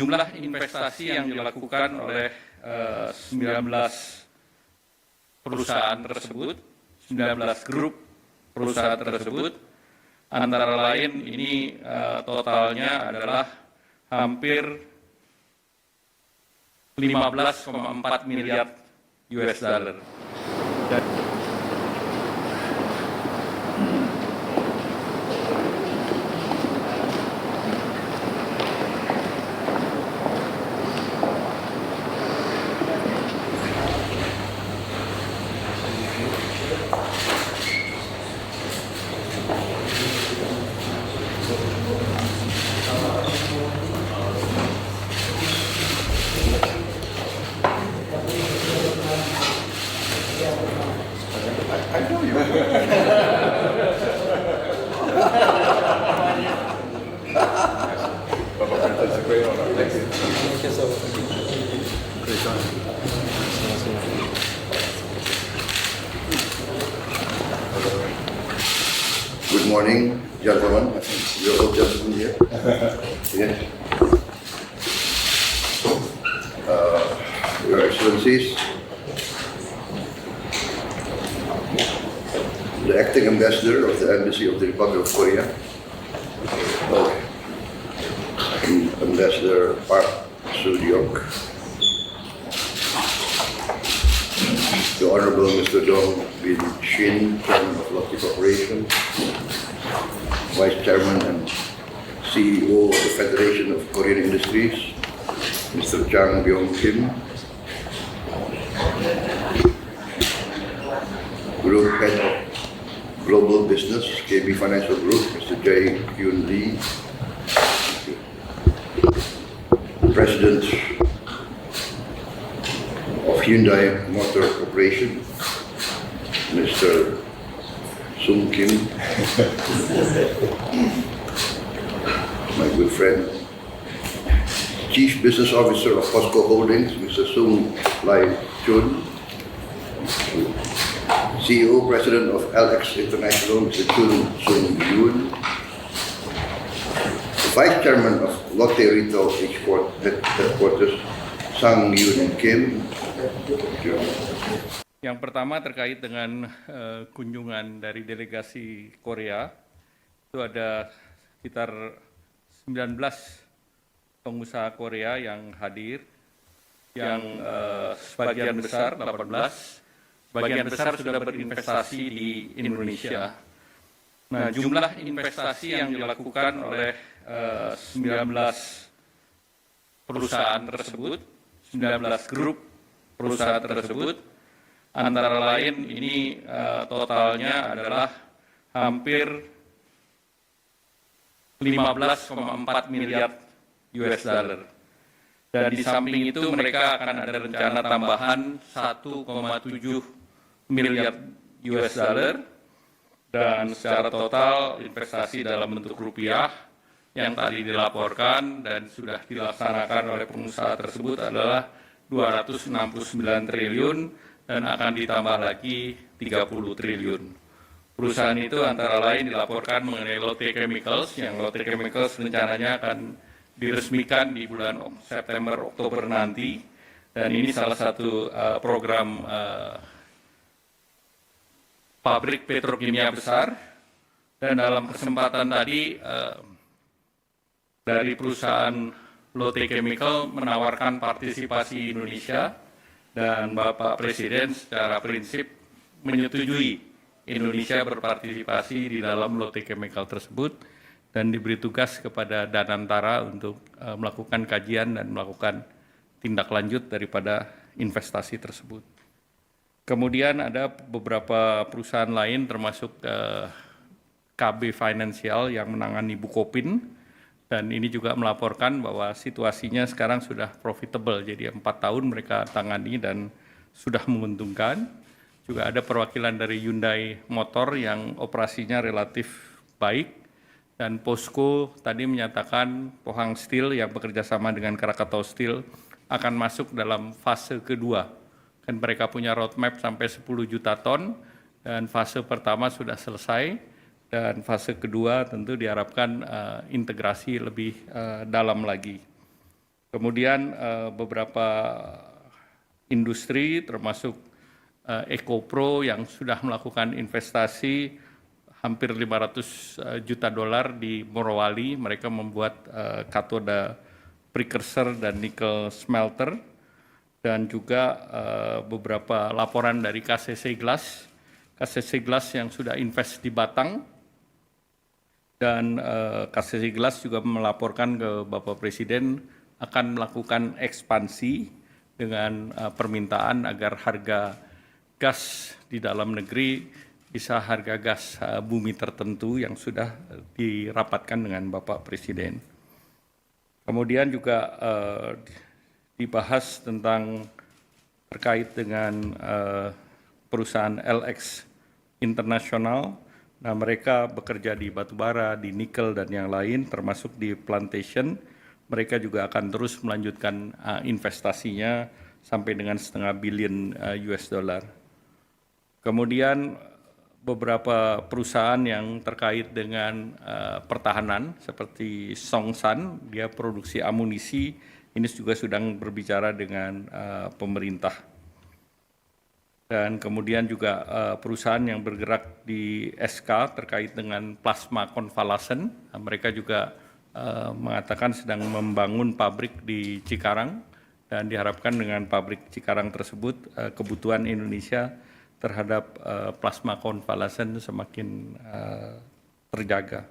Jumlah investasi yang dilakukan oleh 19 perusahaan tersebut, 19 grup perusahaan tersebut, antara lain ini totalnya adalah hampir 15,4 miliar US dollar. I know you. It's a great honor. Thank you. Thank you so much. Great honor. Good morning, gentlemen. I think you're all gentlemen here. Yes. Your Excellencies, the acting ambassador of the Embassy of the Republic of Korea, Ambassador Park Soo-hyuk, the Honorable Mr. Dong Bin Shin, Chairman of Lotte Corporation, Vice Chairman and CEO of the Federation of Korean Industries, Mr. Jang Byung Kim, Group Head of Global Business, KB Financial Group, Mr. Jae Hyun Lee, President of Hyundai Motor Corporation, Mr. Sung Kim, my good friend, Chief Business Officer of POSCO Holdings, Mr. Sung Lai Chun, CEO President of LX International, Mr. Chun Sung Yoon, Vice Chairman of Lotte Retail Headquarters, Sang Yoon Kim. Yang pertama terkait dengan kunjungan dari delegasi Korea, itu ada sekitar 19 pengusaha Korea yang hadir, yang sebagian besar, 18, sebagian besar sudah berinvestasi di Indonesia. Nah, jumlah investasi yang dilakukan oleh 19 perusahaan tersebut, 19 grup perusahaan tersebut, antara lain ini totalnya adalah hampir 15,4 miliar US dollar. Dan di samping itu mereka akan ada rencana tambahan 1,7 miliar US dollar, dan secara total investasi dalam bentuk rupiah yang tadi dilaporkan dan sudah dilaksanakan oleh pengusaha tersebut adalah 269 triliun dan akan ditambah lagi 30 triliun. Perusahaan itu antara lain dilaporkan mengenai Lotte Chemicals, yang Lotte Chemicals rencananya akan diresmikan di bulan September-Oktober nanti, dan ini salah satu program pabrik petrokimia besar. Dan dalam kesempatan tadi dari perusahaan Lotte Chemical menawarkan partisipasi Indonesia, dan Bapak Presiden secara prinsip menyetujui Indonesia berpartisipasi di dalam Lotte Chemical tersebut dan diberi tugas kepada Danantara untuk melakukan kajian dan melakukan tindak lanjut daripada investasi tersebut. Kemudian ada beberapa perusahaan lain termasuk KB Financial yang menangani Bukopin, dan ini juga melaporkan bahwa situasinya sekarang sudah profitable, jadi 4 tahun mereka tangani dan sudah menguntungkan. Juga ada perwakilan dari Hyundai Motor yang operasinya relatif baik, dan POSCO tadi menyatakan Pohang Steel yang bekerja sama dengan Krakatau Steel akan masuk dalam fase kedua. Dan mereka punya roadmap sampai 10 juta ton, dan fase pertama sudah selesai, dan fase kedua tentu diharapkan integrasi lebih dalam lagi. Kemudian beberapa industri termasuk EcoPro yang sudah melakukan investasi hampir 500 juta dolar di Morowali. Mereka membuat katoda precursor dan nikel smelter, dan juga beberapa laporan dari KCC Glass yang sudah invest di Batang, dan KCC Glass juga melaporkan ke Bapak Presiden akan melakukan ekspansi dengan permintaan agar harga gas di dalam negeri bisa harga gas bumi tertentu yang sudah dirapatkan dengan Bapak Presiden. Kemudian juga dibahas tentang terkait dengan perusahaan LX Internasional. Nah, mereka bekerja di batubara, di nikel, dan yang lain, termasuk di plantation. Mereka juga akan terus melanjutkan investasinya sampai dengan $500 million US dollar. Kemudian beberapa perusahaan yang terkait dengan pertahanan seperti Songsan, dia produksi amunisi, ini juga sedang berbicara dengan pemerintah. Dan kemudian juga perusahaan yang bergerak di SK terkait dengan plasma konvalesen, mereka juga mengatakan sedang membangun pabrik di Cikarang, dan diharapkan dengan pabrik Cikarang tersebut kebutuhan Indonesia terhadap plasma konvalesen semakin terjaga.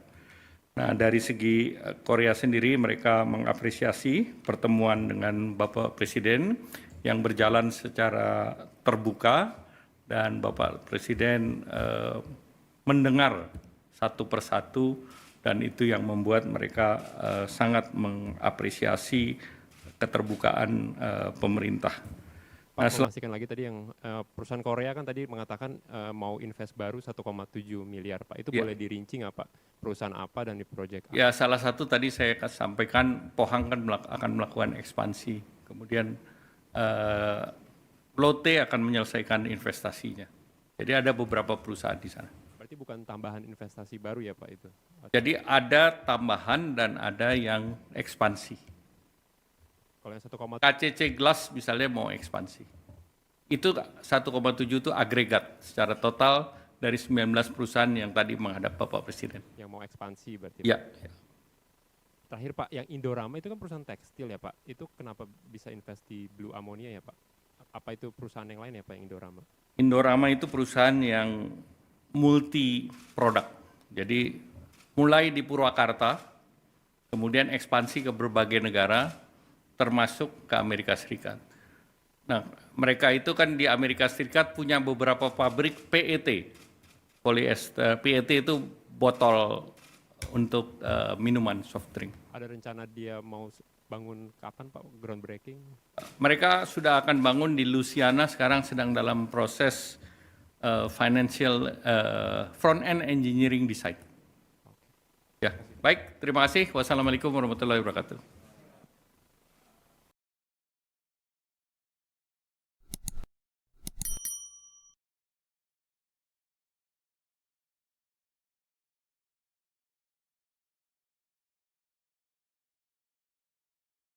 Nah, dari segi Korea sendiri, mereka mengapresiasi pertemuan dengan Bapak Presiden yang berjalan secara terbuka, dan Bapak Presiden mendengar satu persatu, dan itu yang membuat mereka sangat mengapresiasi keterbukaan pemerintah. Pak, memastikan lagi tadi yang perusahaan Korea kan tadi mengatakan mau invest baru 1,7 miliar, Pak. Itu boleh dirinci nggak, Pak? Perusahaan apa dan di proyek apa? Ya, salah satu tadi saya sampaikan, Pohang kan akan melakukan ekspansi. Kemudian Lotte akan menyelesaikan investasinya. Jadi ada beberapa perusahaan di sana. Berarti bukan tambahan investasi baru ya, Pak, itu? Jadi ada tambahan dan ada yang ekspansi. Kalau yang 1,7 KCC Glass misalnya mau ekspansi. Itu 1,7 itu agregat secara total dari 19 perusahaan yang tadi menghadap Bapak Presiden. yang mau ekspansi berarti. Ya. Pak. Terakhir, Pak, yang Indorama itu kan perusahaan tekstil ya, Pak. Itu kenapa bisa invest di Blue Ammonia ya, Pak? Apa itu perusahaan yang lain ya, Pak, yang Indorama? Indorama itu perusahaan yang multi produk. Jadi mulai di Purwakarta, kemudian ekspansi ke berbagai negara, termasuk ke Amerika Serikat. Nah, mereka itu kan di Amerika Serikat punya beberapa pabrik PET, polyester. PET itu botol untuk minuman soft drink. Ada rencana dia mau bangun kapan, Pak, groundbreaking? Mereka sudah akan bangun di Louisiana, sekarang sedang dalam proses financial front end engineering design. Ya, baik, terima kasih. Wassalamualaikum warahmatullahi wabarakatuh.